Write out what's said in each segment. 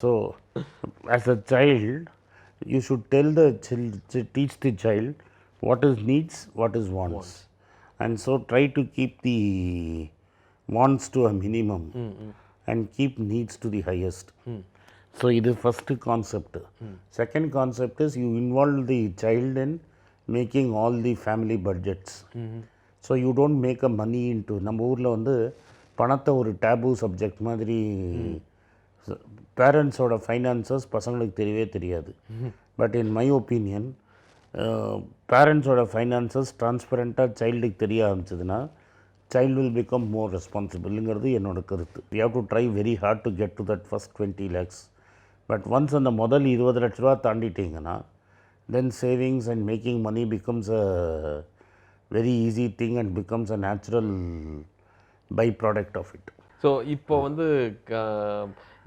So, as a child, you should tell the teach the child what is needs, what is wants, and so try to keep the wants to a minimum and keep needs to the highest. So, this is first concept. Second concept is you involve the child in making all the family budgets. So you don't make a money into நம்ம ஊரில் வந்து பணத்தை ஒரு tab subject மாதிரி பேரண்ட்ஸோட finances பசங்களுக்கு தெரியவே தெரியாது. பட் இன் மை ஒப்பீனியன் பேரண்ட்ஸோட ஃபைனான்சஸ் டிரான்ஸ்பரண்ட்டாக சைல்டுக்கு தெரிய ஆரம்பிச்சதுன்னா சைல்டு வில் பிகம் மோர் ரெஸ்பான்சிபிள்ங்கிறது என்னோட கருத்து. We have to try very hard to get to that first 20 lakhs. But once அந்த முதல் 20 லட்ச ரூபா தாண்டிட்டிங்கன்னா then savings and making money becomes a very easy thing and becomes a natural byproduct of it. So இப்போ வந்து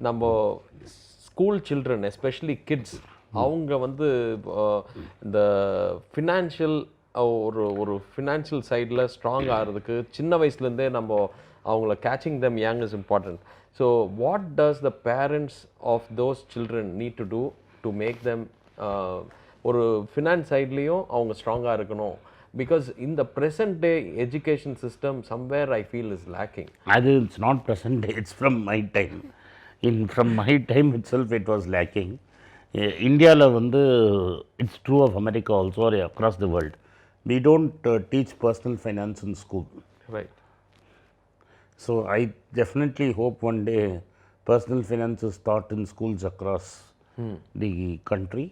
நம்ம school children especially kids அவங்க வந்து இந்த ஃபினான்ஷியல் ஒரு ஃபினான்ஷியல் சைடில் ஸ்ட்ராங் ஆகிறதுக்கு சின்ன வயசுலேருந்தே நம்ம அவங்கள catching them young is important. So what does the parents of those children need to do to make them ஒரு ஃபினான்ஸ் சைட்லேயும் அவங்க ஸ்ட்ராங்காக இருக்கணும்? Because in the present day education system somewhere I feel is lacking. It's not present day, it's from my time. From my time itself it was lacking. India la vandu, it's true of America also or across the world. We don't teach personal finance in school. Right. So I definitely hope one day personal finance is taught in schools across the country.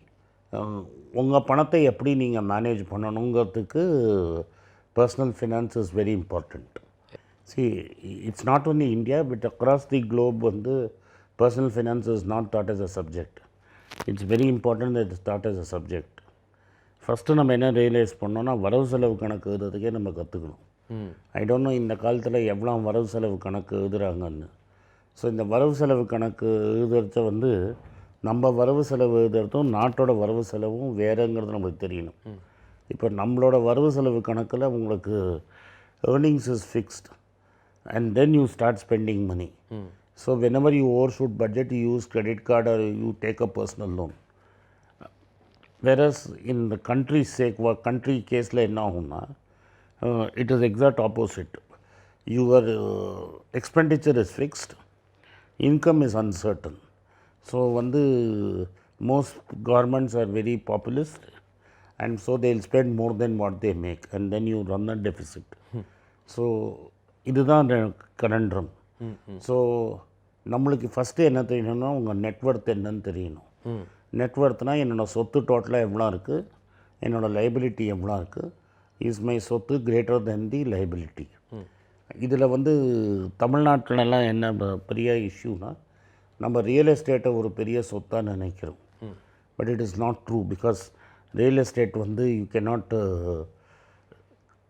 உங்கள் பணத்தை எப்படி நீங்கள் manage பண்ணணுங்கிறதுக்கு personal finance is very important. See it's not only India but across the globe வந்து personal finance is not thought as a subject. It's very important that it's thought as a subject. First நம்ம என்ன realise பண்ணோன்னா வரவு செலவு கணக்கு எழுதுறதுக்கே நம்ம கற்றுக்கணும். I don't know இந்த காலத்தில் எவ்வளோ வரவு செலவு கணக்கு எழுதுகிறாங்கன்னு. ஸோ இந்த வரவு செலவு கணக்கு எழுதுறத வந்து நம்ம வரவு செலவு எழுதுறதும் நாட்டோட வரவு செலவும் வேறுங்கிறது நம்மளுக்கு தெரியணும். இப்போ நம்மளோட வரவு செலவு கணக்கில் உங்களுக்கு earnings is fixed and then you start spending money. So whenever you overshoot budget you use credit card or you take a personal loan. Whereas in the country's sake country கேஸில் என்ன ஆகும்னா it is exact opposite. Your expenditure is fixed, income is uncertain. So வந்து most governments are very populist and so they'll spend more than what they make and then you run a deficit. So இதுதான் கனண்ட்ரம். So நம்மளுக்கு first என்ன தெரியணும்னா உங்கள் net worth என்னன்னு தெரியணும். நெட்ஒர்த்னால் என்னோடய சொத்து டோட்டலாக எவ்வளோ இருக்குது, என்னோடய லைபிலிட்டி எவ்வளோ இருக்குது, இஸ் மை சொத்து கிரேட்டர் தென் தி லைபிலிட்டி. இதில் வந்து தமிழ்நாட்டிலலாம் என்ன பெரிய இஷ்யூனா நம்ம ரியல் எஸ்டேட்டை ஒரு பெரிய சொத்தாக நினைக்கிறோம். But it is not true because real estate வந்து you cannot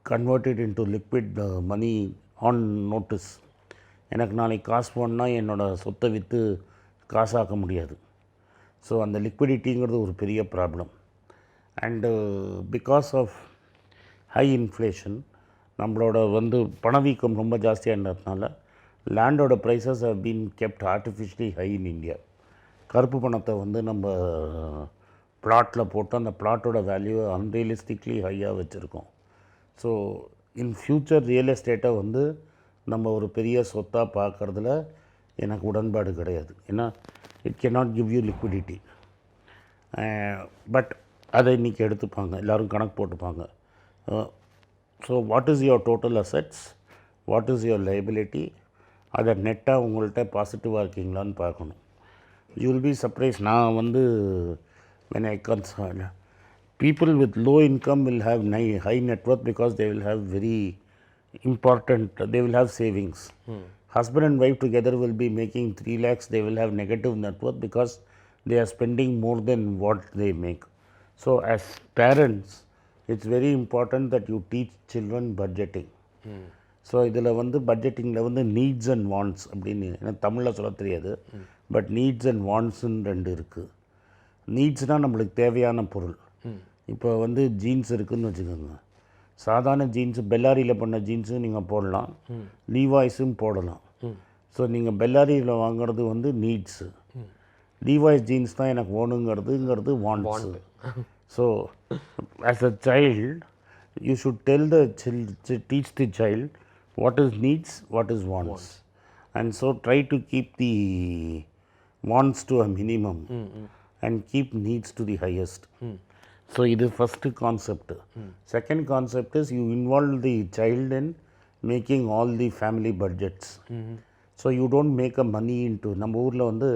convert it into liquid money on notice. எனக்கு நாளைக்கு காசு போடணுன்னா என்னோடய சொத்தை விற்று காசாக்க முடியாது. ஸோ அந்த லிக்விடிட்டிங்கிறது ஒரு பெரிய problem. And because of high inflation நம்மளோட வந்து பணவீக்கம் ரொம்ப ஜாஸ்தியாக இருந்ததுனால லேண்டோட prices have been kept artificially high in India. கருப்பு பணத்தை வந்து நம்ம பிளாட்டில் போட்டு அந்த பிளாட்டோட வேல்யூவை அன்ரியலிஸ்டிக்லி ஹையாக வச்சுருக்கோம். ஸோ இன் ஃப்யூச்சர் ரியல் எஸ்டேட்டை வந்து நம்ம ஒரு பெரிய சொத்தாக பார்க்குறதுல எனக்கு உடன்பாடு கிடையாது. ஏன்னா it cannot give you liquidity. But அதை இன்றைக்கி எடுத்துப்பாங்க, எல்லோரும் கணக்கு போட்டுப்பாங்க. So what is your total assets, what is your liability, அதை நெட்டாக உங்கள்கிட்ட பாசிட்டிவாக இருக்கீங்களான்னு பார்க்கணும். You will be surprise. நான் வந்து when I concern people with low income will have high net worth because they will have very important, they will have savings. Husband and wife together will be making 3 lakhs, they will have negative net worth because they are spending more than what they make. So as parents it's very important that you teach children budgeting. So இதில் வந்து பட்ஜெட்டிங்கில் வந்து needs and wants அப்படின்னு எனக்கு தமிழில் சொல்ல தெரியாது. But needs and வாண்ட்ஸுன்னு ரெண்டு இருக்குது. நீட்ஸ்னால் நம்மளுக்கு தேவையான பொருள். இப்போ வந்து ஜீன்ஸ் இருக்குதுன்னு வச்சுக்கோங்க. சாதாரண ஜீன்ஸு பெல்லாரியில் பண்ண ஜீன்ஸும் நீங்கள் போடலாம், லீவாய்ஸும் போடலாம். ஸோ நீங்கள் பெல்லாரியில் வாங்குறது வந்து நீட்ஸு. லீவாய்ஸ் ஜீன்ஸ் தான் எனக்கு வேணுங்கிறதுங்கிறது wants. So as a child you should tell the teach the child what is needs, what is wants, and so try to keep the wants to a minimum and keep needs to the highest. So இது first concept. Second concept is you involve the child in making all the family budgets. So you don't make a money into, நம்ம ஊரில் வந்து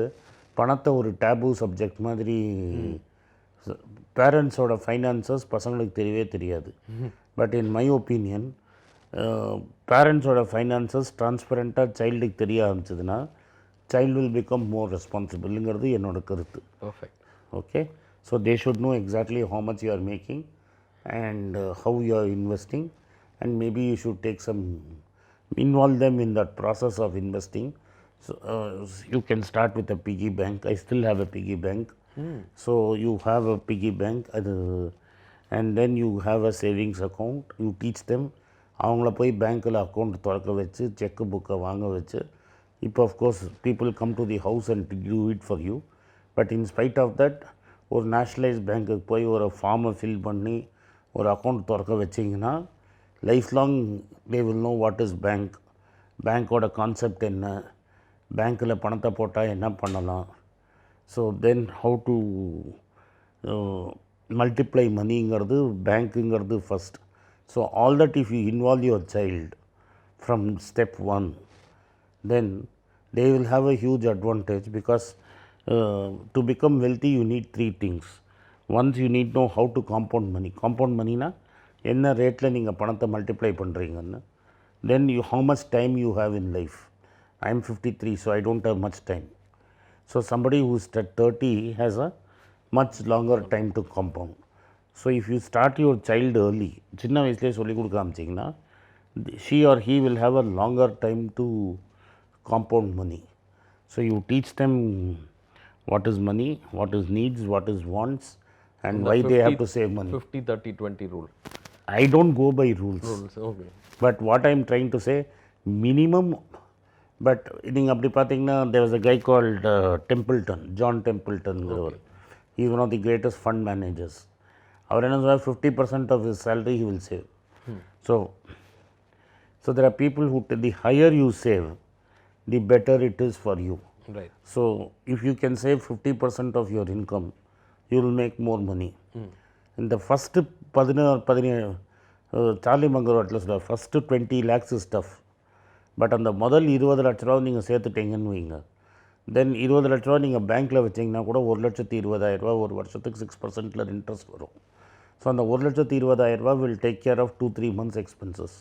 பணத்தை ஒரு tab subject மாதிரி பேரண்ட்ஸோட finances பசங்களுக்கு தெரியவே தெரியாது. பட் இன் மை ஒப்பீனியன் பேரண்ட்ஸோட ஃபைனான்சஸ் டிரான்ஸ்பரண்ட்டாக சைல்டுக்கு தெரிய ஆரம்பிச்சதுன்னா சைல்டு வில் பிகம் மோர் ரெஸ்பான்சிபிள்ங்கிறது என்னோட கருத்து. Perfect. Okay, so they should know exactly how much you are making and how you are investing, and maybe you should take some, involve them in that process of investing. So you can start with a piggy bank. I still have a piggy bank. So you have a piggy bank and then you have a savings account. You teach them, அவங்கள போய் பேங்க்கில் account திறக்க வச்சு செக்கு புக்கை வாங்க வச்சு, இப்போ of course people come to the house and do it for you. But in spite of that ஒரு நேஷ்னலைஸ் பேங்க்குக்கு போய் ஒரு ஃபார்மை ஃபில் பண்ணி ஒரு அக்கௌண்ட் திறக்க வச்சிங்கன்னா life long they will know what is bank, பேங்க்கோட கான்செப்ட் என்ன, பேங்க்கில் பணத்தை போட்டால் என்ன பண்ணலாம். So then how to multiply மணிங்கிறது பேங்க்குங்கிறது first. So all that if you involve your child from step 1, then they will have a huge advantage because to become wealthy you need 3 things. Once you need to know how to compound money. Compound money na என்ன ரேட்டில் நீங்கள் பணத்தை multiply பண்ணுறீங்கன்னு. Then you how much time you have in life. I am 53, so I don't have much time. So somebody who is at 30 has a much longer time to compound. So if you start your child early, சின்ன வயசுலேயே சொல்லி கொடுக்க ஆரம்பிச்சிங்கன்னா she or he will have a longer time to compound money. So you teach them what is money, what is needs, what is wants, and why they have to save money. 50-30-20 rule. I don't go by rules. Okay. But what I am trying to say, minimum. But நீங்கள் அப்படி பார்த்தீங்கன்னா there was a guy called Templeton, John Templeton. He is one of the greatest fund managers. அவர் என்ன சொல்றார், 50% of his salary he will save. So there are people who the higher you save, the better it is for you. Right. So if you can save 50% of your income, you will make more money. In the first 17 Charlie Munger வாட்டில் சொல்கிறார், first 20 lakhs is tough. But அந்த முதல் 20 லட்ச ரூபா நீங்கள் சேர்த்துட்டீங்கன்னு வைங்க, தென் 20 லட்ச ரூபா நீங்கள் பேங்க்கில் வச்சிங்கன்னா கூட 1,20,000 ஒரு வருஷத்துக்கு 6% இன்ட்ரெஸ்ட் வரும். ஸோ அந்த 1,20,000 will take care of 2-3 months expenses.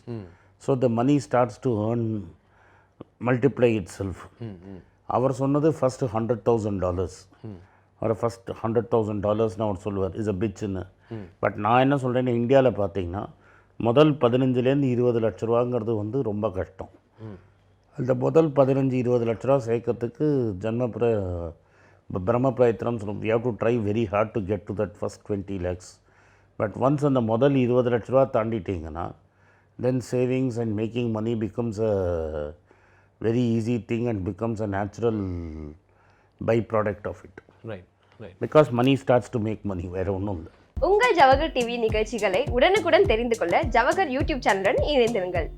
So the money starts to earn, multiply itself. அவர் சொன்னது ஃபஸ்ட்டு $100,000. அவர் ஃபஸ்ட் $100,000 அவர் சொல்லுவார் இஸ் அ பிச்சுன்னு. பட் நான் என்ன சொல்கிறேன்னா, இந்தியாவில் பார்த்தீங்கன்னா முதல் 15லேருந்து 20 லட்ச ரூபாங்கிறது வந்து ரொம்ப கஷ்டம். அந்த முதல் 15-20 லட்ச ரூபா சேர்க்கறதுக்கு பிரம்மபிரயத்தனம் சொல்லுவோம். We have to try very hard to get to that first 20 lakhs. But once அந்த முதல் 20 லட்ச ரூபா தாண்டிட்டிங்கன்னா then savings and making money becomes a very easy thing and becomes a natural byproduct of it. Right. Because money starts to make money. வேற ஒன்றும் இல்லை. உங்கள் Jawahar TV நிகழ்ச்சிகளை உடனுக்குடன் தெரிந்து கொள்ள ஜவஹர் யூடியூப் சேனலுடன் இணைந்திருங்கள்.